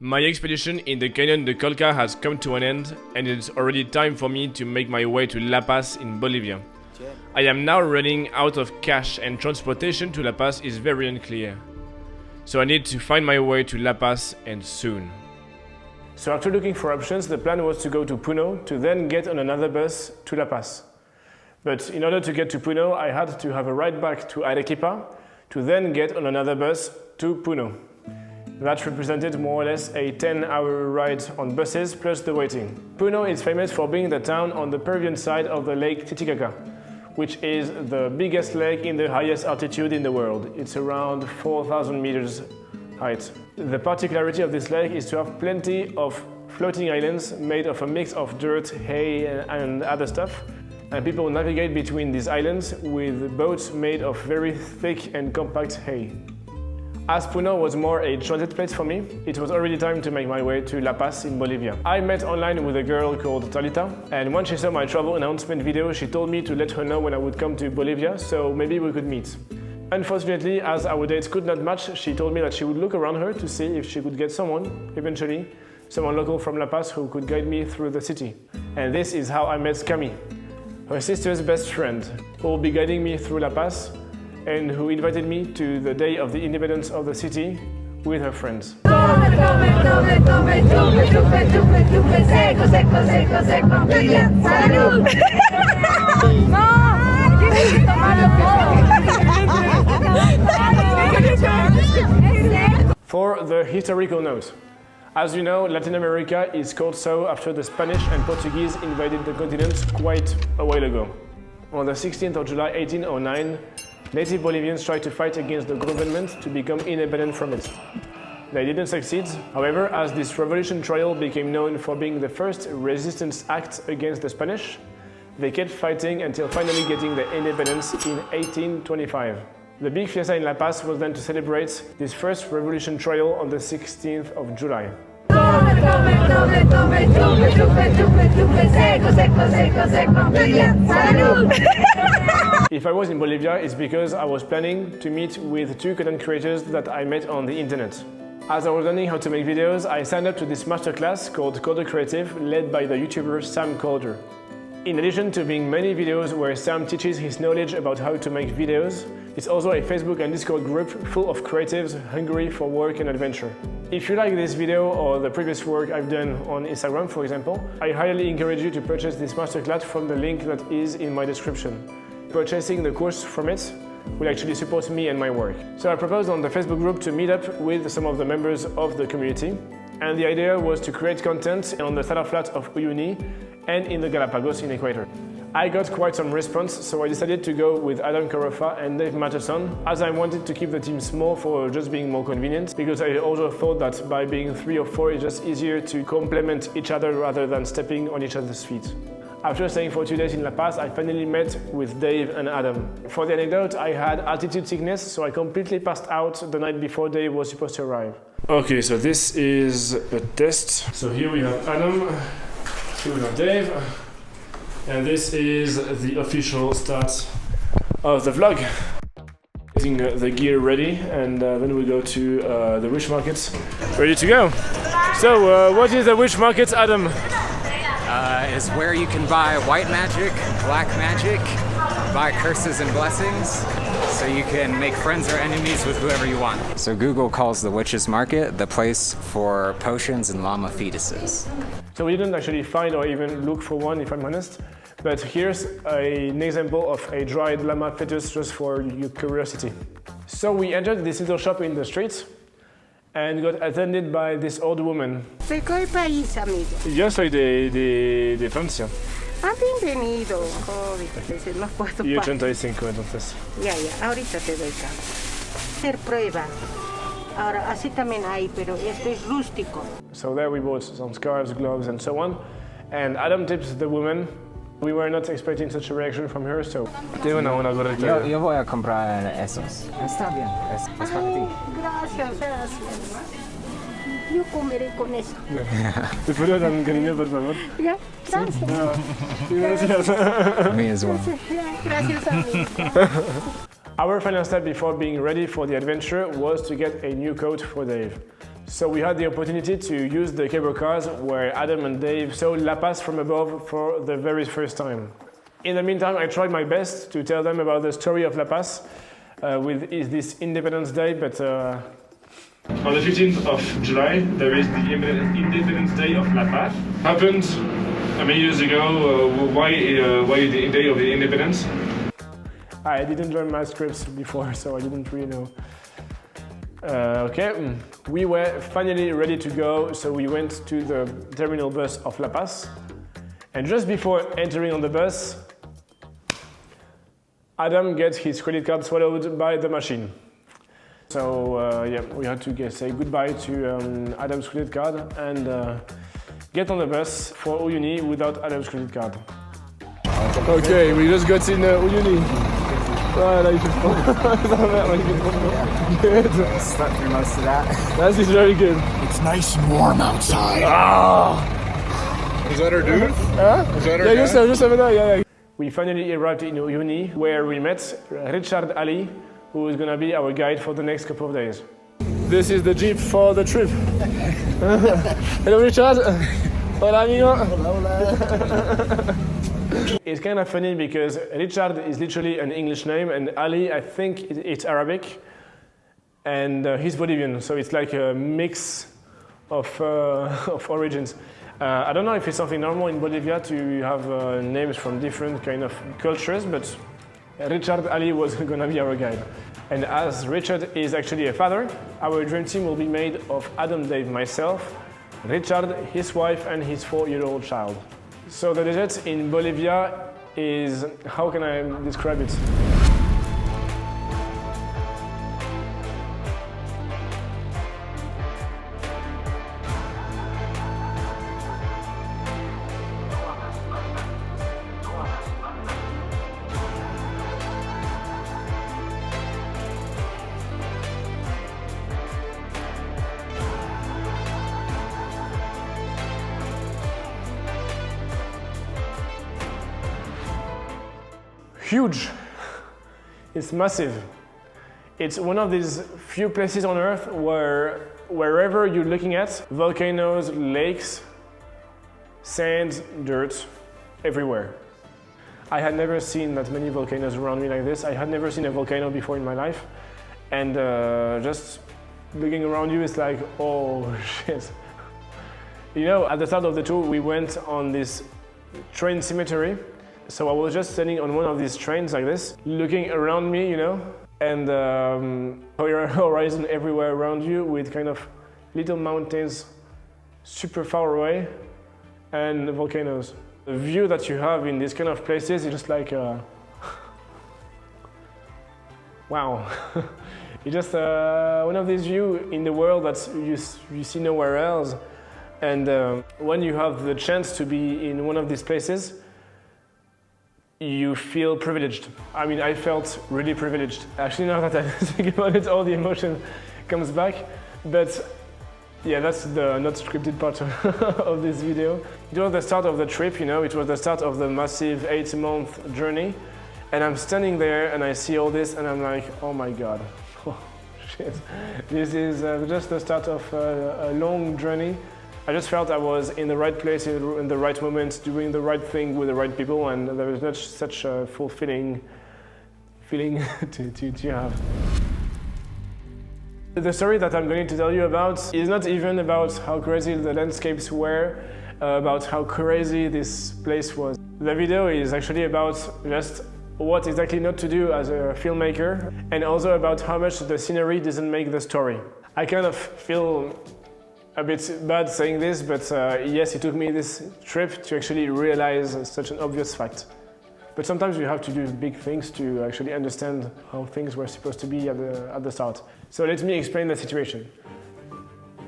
My expedition in the Canyon de Colca has come to an end, and it's already time for me to make my way to La Paz in Bolivia. I am now running out of cash and transportation to La Paz is very unclear. So I need to find my way to La Paz, and soon. So after looking for options, the plan was to go to Puno to then get on another bus to La Paz. But in order to get to Puno, I had to have a ride back to Arequipa to then get on another bus to Puno. That represented more or less a 10-hour ride on buses plus the waiting. Puno is famous for being the town on the Peruvian side of the lake Titicaca, which is the biggest lake in the highest altitude in the world. It's around 4,000 meters height. The particularity of this lake is to have plenty of floating islands made of a mix of dirt, hay and other stuff. And people navigate between these islands with boats made of very thick and compact hay. As Puno was more a transit place for me, it was already time to make my way to La Paz in Bolivia. I met online with a girl called Talita, and when she saw my travel announcement video, she told me to let her know when I would come to Bolivia, so maybe we could meet. Unfortunately, as our dates could not match, she told me that she would look around her to see if she could get someone, eventually, someone local from La Paz who could guide me through the city. And this is how I met Cami, her sister's best friend, who will be guiding me through La Paz, and who invited me to the day of the independence of the city with her friends. For the historical note, as you know, Latin America is called so after the Spanish and Portuguese invaded the continent quite a while ago. On the 16th of July 1809, native Bolivians tried to fight against the government to become independent from it. They didn't succeed, however, as this revolution trial became known for being the first resistance act against the Spanish. They kept fighting until finally getting their independence in 1825. The big fiesta in La Paz was then to celebrate this first revolution trial on the 16th of July. If I was in Bolivia, it's because I was planning to meet with two content creators that I met on the internet. As I was learning how to make videos, I signed up to this masterclass called Coder Creative, led by the YouTuber Sam Calder. In addition to being many videos where Sam teaches his knowledge about how to make videos, it's also a Facebook and Discord group full of creatives hungry for work and adventure. If you like this video or the previous work I've done on Instagram, for example, I highly encourage you to purchase this masterclass from the link that is in my description. Purchasing the course from it will actually support me and my work. So I proposed on the Facebook group to meet up with some of the members of the community, and the idea was to create content on the Salar Flat of Uyuni and in the Galapagos in Ecuador. I got quite some response, so I decided to go with Adam Carofa and Dave Matterson, as I wanted to keep the team small for just being more convenient, because I also thought that by being 3 or 4 it's just easier to complement each other rather than stepping on each other's feet. After staying for 2 days in La Paz, I finally met with Dave and Adam. For the anecdote, I had altitude sickness, so I completely passed out the night before Dave was supposed to arrive. Okay, so this is a test. So here we have Adam, here we have Dave, and this is the official start of the vlog. Getting the gear ready, and then we go to the wish market. Ready to go. So what is the wish market, Adam? Is where you can buy white magic, black magic, buy curses and blessings, so you can make friends or enemies with whoever you want. So Google calls the witch's market the place for potions and llama fetuses. So we didn't actually find or even look for one, if I'm honest, but here's an example of a dried llama fetus just for your curiosity. So we entered this little shop in the street and got attended by this old woman. ¿De qué país, amigo? Yo soy de Francia. Ah, bienvenido, joven. Entonces no puedo Y 85 entonces. Ya, ahorita te doy cambio. Hacer prueba. Ahora, así también hay, pero esto es rústico. So there we bought some scarves, gloves and so on. And Adam tips the woman. We were not expecting such a reaction from her, so... Tengo una gorrita. Yo voy a comprar esos. Está bien, es para ti. Gracias. Yo comeré con eso. ¿Te puedo dar un cariño, por favor? Ya, gracias. Gracias. Me as well. Gracias, amigo. Our final step before being ready for the adventure was to get a new coat for Dave. So we had the opportunity to use the cable cars where Adam and Dave saw La Paz from above for the very first time. In the meantime, I tried my best to tell them about the story of La Paz with this Independence Day, but on the 15th of July, there is the Independence Day of La Paz. Happened many years ago. Why the Day of the Independence? I didn't learn my scripts before, so I didn't really know. Okay, we were finally ready to go, so we went to the terminal bus of La Paz. And just before entering on the bus, Adam gets his credit card swallowed by the machine. So yeah, we had to say goodbye to Adam's credit card and get on the bus for Uyuni without Adam's credit card. Okay, we just got in Uyuni. Voilà, il fait froid. Good. Slept through most of that. That is very good. It's nice and warm outside. Ah! Is that our dude? Huh? Is that our yeah, guy? just over there, yeah. We finally arrived in Uyuni, where we met Richard Ali, who is going to be our guide for the next couple of days. This is the jeep for the trip. Hello, Richard. Hola, amigo. Hola. It's kind of funny because Richard is literally an English name, and Ali, I think it's Arabic, and he's Bolivian, so it's like a mix of origins. I don't know if it's something normal in Bolivia to have names from different kind of cultures, but Richard Ali was going to be our guide. And as Richard is actually a father, our dream team will be made of Adam, Dave, myself, Richard, his wife, and his 4-year-old child. So the desert in Bolivia is, how can I describe it? Huge. It's massive. It's one of these few places on Earth where wherever you're looking at, volcanoes, lakes, sand, dirt, everywhere. I had never seen that many volcanoes around me like this. I had never seen a volcano before in my life. And just looking around you, it's like, oh shit. You know, at the start of the tour, we went on this train cemetery. So I was just standing on one of these trains like this, looking around me, you know, and horizon everywhere around you with kind of little mountains super far away and volcanoes. The view that you have in these kind of places is just like, wow. It's just one of these views in the world that you see nowhere else. And when you have the chance to be in one of these places, you feel privileged. I mean, I felt really privileged. Actually, now that I think about it, all the emotion comes back. But yeah, that's the not scripted part of this video. It was the start of the trip, you know, it was the start of the massive 8-month journey. And I'm standing there and I see all this and I'm like, oh my God, oh, shit. This is just the start of a long journey. I just felt I was in the right place in the right moment, doing the right thing with the right people, and there was not such a fulfilling feeling to have. The story that I'm going to tell you about is not even about how crazy the landscapes were, about how crazy this place was. The video is actually about just what exactly not to do as a filmmaker, and also about how much the scenery doesn't make the story. I kind of feel a bit bad saying this, but yes, it took me this trip to actually realize such an obvious fact. But sometimes you have to do big things to actually understand how things were supposed to be at the start. So let me explain the situation.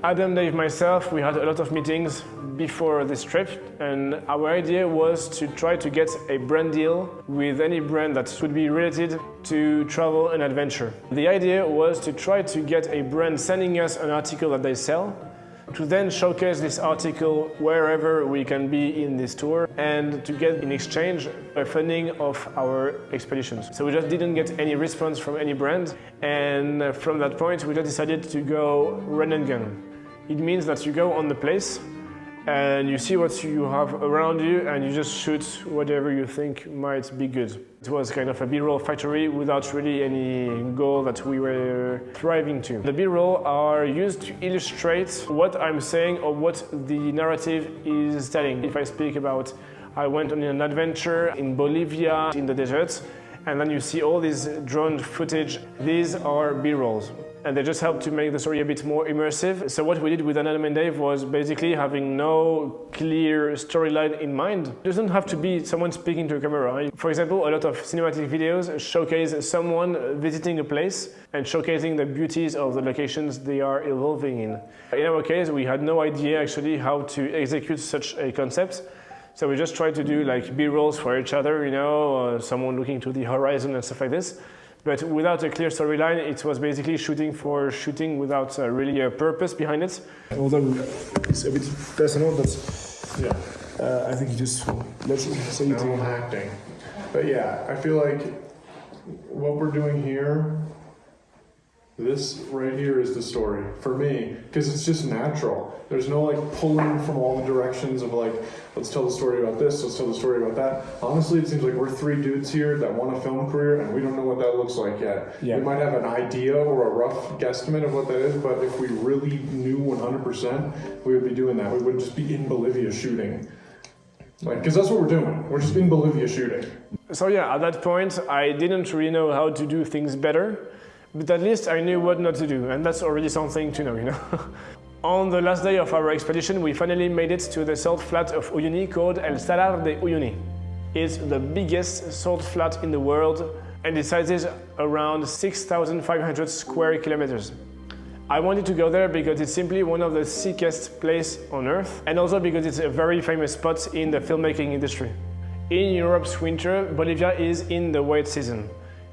Adam, Dave, myself, we had a lot of meetings before this trip, and our idea was to try to get a brand deal with any brand that would be related to travel and adventure. The idea was to try to get a brand sending us an article that they sell, to then showcase this article wherever we can be in this tour, and to get in exchange a funding of our expeditions. So we just didn't get any response from any brand, and from that point we just decided to go run and gun. It means that you go on the place and you see what you have around you and you just shoot whatever you think might be good. It was kind of a B-roll factory without really any goal that we were thriving to. The B-roll are used to illustrate what I'm saying or what the narrative is telling. If I speak about I went on an adventure in Bolivia in the desert, and then you see all this drone footage, these are B-rolls. And they just help to make the story a bit more immersive. So what we did with Adam and Dave was basically having no clear storyline in mind. It doesn't have to be someone speaking to a camera. For example, a lot of cinematic videos showcase someone visiting a place and showcasing the beauties of the locations they are evolving in. In our case, we had no idea actually how to execute such a concept. So we just tried to do like B-rolls for each other, you know, someone looking to the horizon and stuff like this. But without a clear storyline, it was basically shooting for shooting without really a purpose behind it. Although it's a bit personal, but yeah, I think you just let's say it. No acting. But yeah, I feel like what we're doing here, this right here is the story for me, because it's just natural. There's no like pulling from all the directions of like, let's tell the story about this, let's tell the story about that. Honestly, it seems like we're three dudes here that want a film career and we don't know what that looks like yet. Yeah. We might have an idea or a rough guesstimate of what that is, but if we really knew 100%, we would be doing that. We wouldn't just be in Bolivia shooting. Like, because that's what we're doing. We're just in Bolivia shooting. So yeah, at that point, I didn't really know how to do things better, but at least I knew what not to do, and that's already something to know, you know. On the last day of our expedition, we finally made it to the salt flat of Uyuni called El Salar de Uyuni. It's the biggest salt flat in the world and it sizes around 6,500 square kilometers. I wanted to go there because it's simply one of the sickest places on Earth and also because it's a very famous spot in the filmmaking industry. In Europe's winter, Bolivia is in the wet season,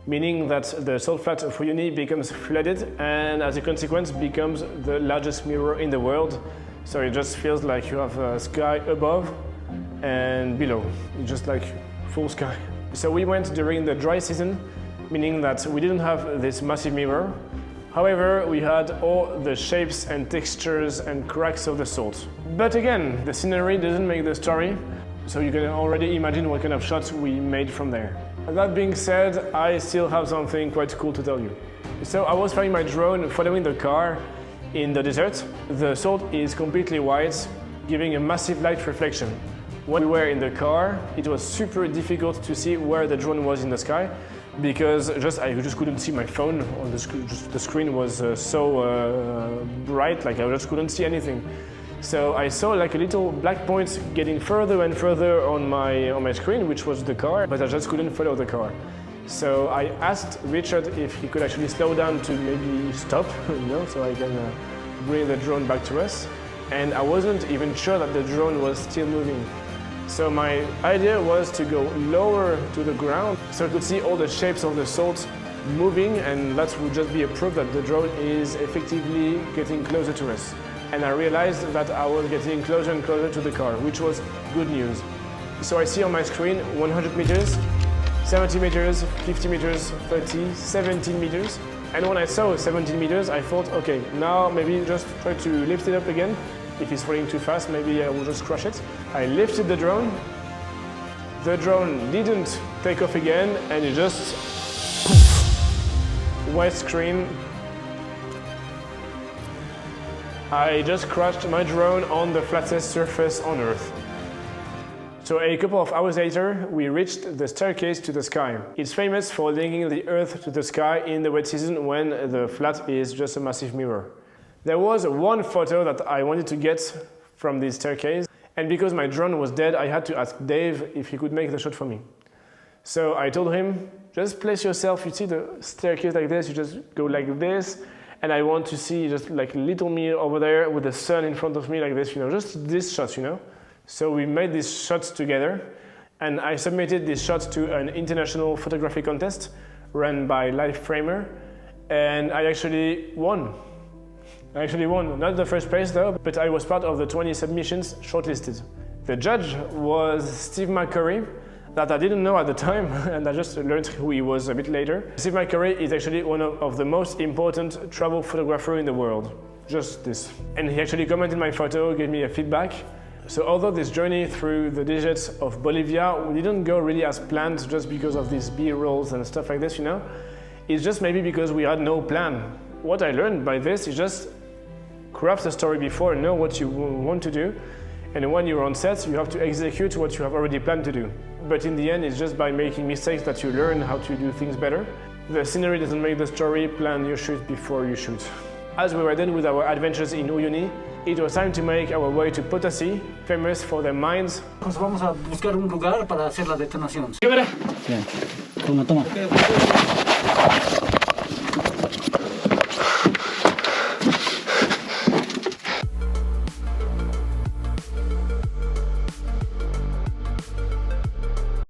meaning that the salt flat of Uyuni becomes flooded and as a consequence becomes the largest mirror in the world. So it just feels like you have a sky above and below. It's just like full sky. So we went during the dry season, meaning that we didn't have this massive mirror. However, we had all the shapes and textures and cracks of the salt. But again, the scenery doesn't make the story, so you can already imagine what kind of shots we made from there. That being said, I still have something quite cool to tell you. So I was flying my drone following the car in the desert. The salt is completely white, giving a massive light reflection. When we were in the car, it was super difficult to see where the drone was in the sky because I just couldn't see my phone on the screen. The screen was so bright, like I just couldn't see anything. So I saw like a little black point getting further and further on my screen, which was the car, but I just couldn't follow the car. So I asked Richard if he could actually slow down to maybe stop, you know, so I can bring the drone back to us. And I wasn't even sure that the drone was still moving. So my idea was to go lower to the ground so I could see all the shapes of the salt moving, and that would just be a proof that the drone is effectively getting closer to us. And I realized that I was getting closer and closer to the car, which was good news. So I see on my screen 100 meters, 70 meters, 50 meters, 30, 17 meters. And when I saw 17 meters, I thought, okay, now maybe just try to lift it up again. If it's falling too fast, maybe I will just crush it. I lifted the drone. The drone didn't take off again, and it just poof, white screen. I just crashed my drone on the flattest surface on Earth. So a couple of hours later, we reached the staircase to the sky. It's famous for linking the Earth to the sky in the wet season when the flat is just a massive mirror. There was one photo that I wanted to get from this staircase, and because my drone was dead, I had to ask Dave if he could make the shot for me. So I told him, just place yourself, you see the staircase like this, you just go like this, and I want to see just like little me over there with the sun in front of me like this, you know, just this shot, you know. So we made these shots together, and I submitted these shots to an international photography contest run by Life Framer, and I actually won. Not the first place though, but I was part of the 20 submissions shortlisted. The judge was Steve McCurry, that I didn't know at the time, and I just learned who he was a bit later. Steve McCurry is actually one of the most important travel photographers in the world. just this. And he actually commented my photo, gave me a feedback. So although this journey through the deserts of Bolivia, we didn't go really as planned just because of these B-rolls and stuff like this, you know? It's just maybe because we had no plan. What I learned by this is just craft a story before, know what you want to do, and when you're on set, you have to execute what you have already planned to do. But in the end, it's just by making mistakes that you learn how to do things better. The scenery doesn't make the story, plan your shoot before you shoot. As we were done with our adventures in Uyuni, it was time to make our way to Potosi, famous for their mines. Nos vamos a buscar un lugar para hacer la detonación. Bien. Toma.